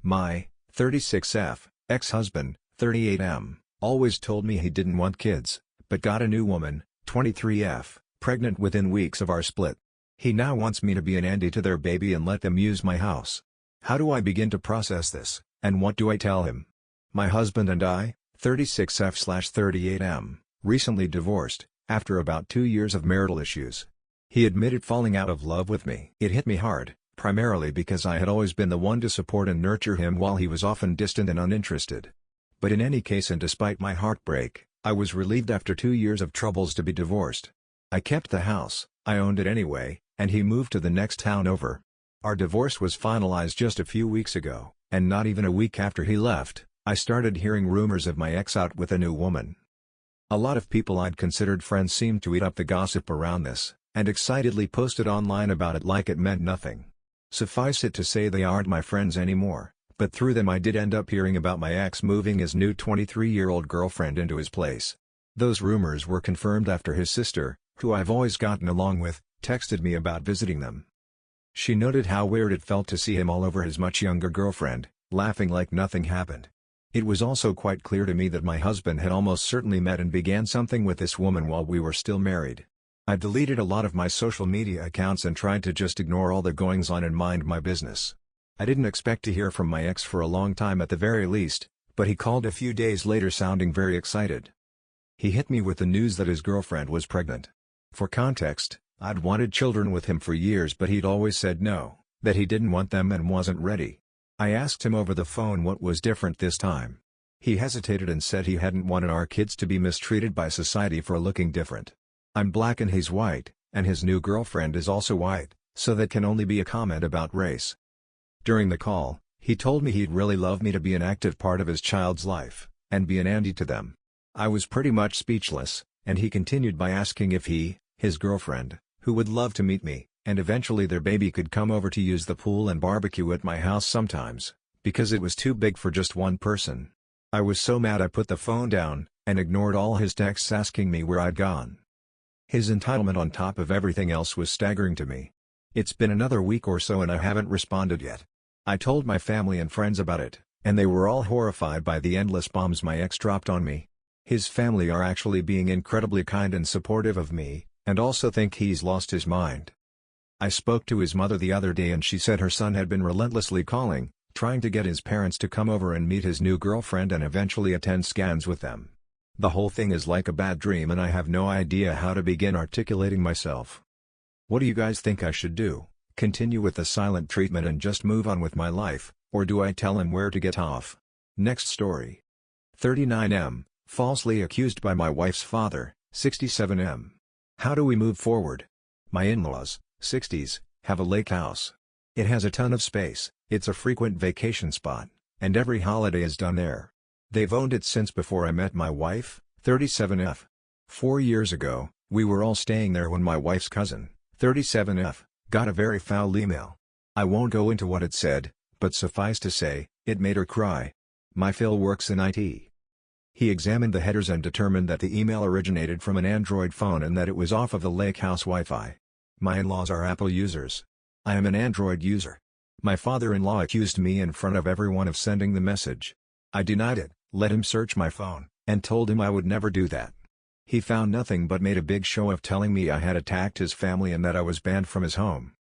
My 36F ex-husband, 38M, always told me he didn't want kids, but got a new woman, 23F, pregnant within weeks of our split. He now wants me to be an auntie to their baby and let them use my house. How do I begin to process this, and what do I tell him? My husband and I, 36F/38M, recently divorced, after about 2 years of marital issues. He admitted falling out of love with me. It hit me hard, primarily because I had always been the one to support and nurture him while he was often distant and uninterested. But in any case, and despite my heartbreak, I was relieved after 2 years of troubles to be divorced. I kept the house, I owned it anyway, and he moved to the next town over. Our divorce was finalized just a few weeks ago, and not even a week after he left, I started hearing rumors of my ex out with a new woman. A lot of people I'd considered friends seemed to eat up the gossip around this, and excitedly posted online about it like it meant nothing. Suffice it to say, they aren't my friends anymore, but through them I did end up hearing about my ex moving his new 23-year-old girlfriend into his place. Those rumors were confirmed after his sister, who I've always gotten along with, texted me about visiting them. She noted how weird it felt to see him all over his much younger girlfriend, laughing like nothing happened. It was also quite clear to me that my husband had almost certainly met and began something with this woman while we were still married. I deleted a lot of my social media accounts and tried to just ignore all the goings-on and mind my business. I didn't expect to hear from my ex for a long time at the very least, but he called a few days later sounding very excited. He hit me with the news that his girlfriend was pregnant. For context, I'd wanted children with him for years, but he'd always said no, that he didn't want them and wasn't ready. I asked him over the phone what was different this time. He hesitated and said he hadn't wanted our kids to be mistreated by society for looking different. I'm black and he's white, and his new girlfriend is also white, so that can only be a comment about race. During the call, he told me he'd really love me to be an active part of his child's life, and be an auntie to them. I was pretty much speechless, and he continued by asking if he, his girlfriend, who would love to meet me, and eventually their baby could come over to use the pool and barbecue at my house sometimes, because it was too big for just one person. I was so mad I put the phone down, and ignored all his texts asking me where I'd gone. His entitlement on top of everything else was staggering to me. It's been another week or so and I haven't responded yet. I told my family and friends about it, and they were all horrified by the endless bombs my ex dropped on me. His family are actually being incredibly kind and supportive of me, and also think he's lost his mind. I spoke to his mother the other day and she said her son had been relentlessly calling, trying to get his parents to come over and meet his new girlfriend and eventually attend scans with them. The whole thing is like a bad dream and I have no idea how to begin articulating myself. What do you guys think I should do? Continue with the silent treatment and just move on with my life, or do I tell him where to get off? Next story. 39M, falsely accused by my wife's father, 67M. How do we move forward? My in-laws, 60s, have a lake house. It has a ton of space, it's a frequent vacation spot, and every holiday is done there. They've owned it since before I met my wife, 37F. 4 years ago, we were all staying there when my wife's cousin, 37F, got a very foul email. I won't go into what it said, but suffice to say, it made her cry. My Phil works in IT. He examined the headers and determined that the email originated from an Android phone and that it was off of the lake house Wi-Fi. My in-laws are Apple users. I am an Android user. My father-in-law accused me in front of everyone of sending the message. I denied it, let him search my phone, and told him I would never do that. He found nothing but made a big show of telling me I had attacked his family and that I was banned from his home.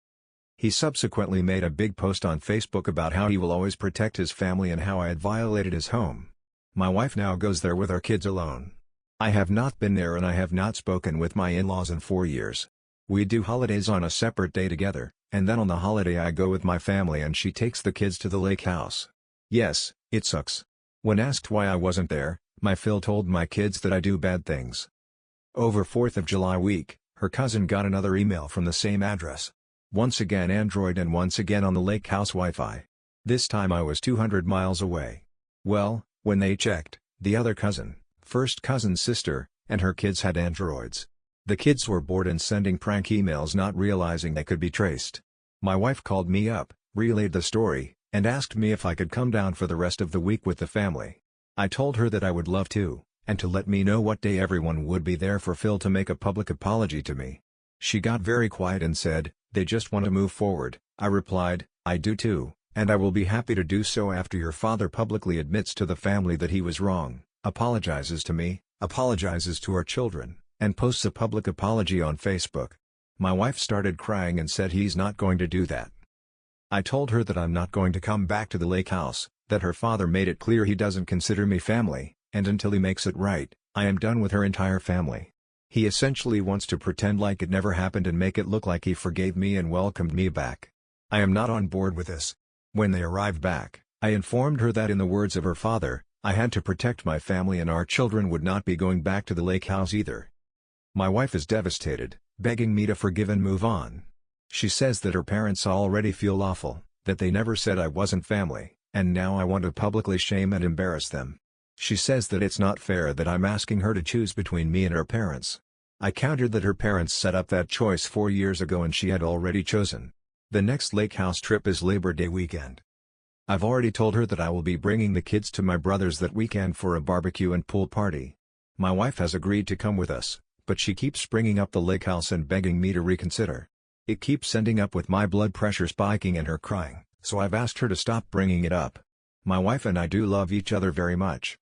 He subsequently made a big post on Facebook about how he will always protect his family and how I had violated his home. My wife now goes there with our kids alone. I have not been there and I have not spoken with my in-laws in 4 years. We do holidays on a separate day together, and then on the holiday I go with my family and she takes the kids to the lake house. Yes, it sucks. When asked why I wasn't there, my Phil told my kids that I do bad things. Over 4th of July week, her cousin got another email from the same address. Once again Android and once again on the lake house Wi-Fi. This time I was 200 miles away. Well, when they checked, the other cousin, first cousin's sister, and her kids had Androids. The kids were bored and sending prank emails not realizing they could be traced. My wife called me up, relayed the story, and asked me if I could come down for the rest of the week with the family. I told her that I would love to, and to let me know what day everyone would be there for Phil to make a public apology to me. She got very quiet and said, "They just want to move forward." I replied, "I do too, And I will be happy to do so after your father publicly admits to the family that he was wrong, apologizes to me, apologizes to our children, and posts a public apology on Facebook." My wife started crying and said he's not going to do that. I told her that I'm not going to come back to the lake house, that her father made it clear he doesn't consider me family, and until he makes it right, I am done with her entire family. He essentially wants to pretend like it never happened and make it look like he forgave me and welcomed me back. I am not on board with this. When they arrived back, I informed her that in the words of her father, I had to protect my family and our children would not be going back to the lake house either. My wife is devastated, begging me to forgive and move on. She says that her parents already feel awful, that they never said I wasn't family, and now I want to publicly shame and embarrass them. She says that it's not fair that I'm asking her to choose between me and her parents. I countered that her parents set up that choice 4 years ago and she had already chosen. The next lake house trip is Labor Day weekend. I've already told her that I will be bringing the kids to my brother's that weekend for a barbecue and pool party. My wife has agreed to come with us, but she keeps bringing up the lake house and begging me to reconsider. It keeps ending up with my blood pressure spiking and her crying, so I've asked her to stop bringing it up. My wife and I do love each other very much.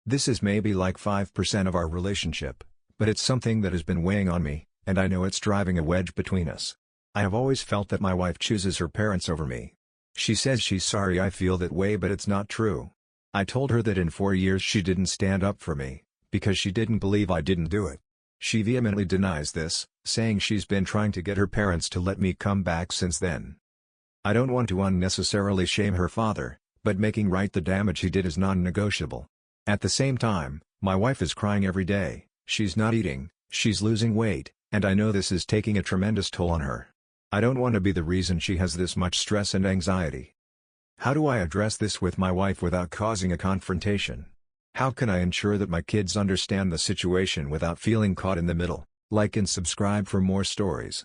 This is maybe like 5% of our relationship, but it's something that has been weighing on me, and I know it's driving a wedge between us. I have always felt that my wife chooses her parents over me. She says she's sorry I feel that way, but it's not true. I told her that in 4 years she didn't stand up for me, because she didn't believe I didn't do it. She vehemently denies this, saying she's been trying to get her parents to let me come back since then. I don't want to unnecessarily shame her father, but making right the damage he did is non-negotiable. At the same time, my wife is crying every day, she's not eating, she's losing weight, and I know this is taking a tremendous toll on her. I don't want to be the reason she has this much stress and anxiety. How do I address this with my wife without causing a confrontation? How can I ensure that my kids understand the situation without feeling caught in the middle? Like and subscribe for more stories.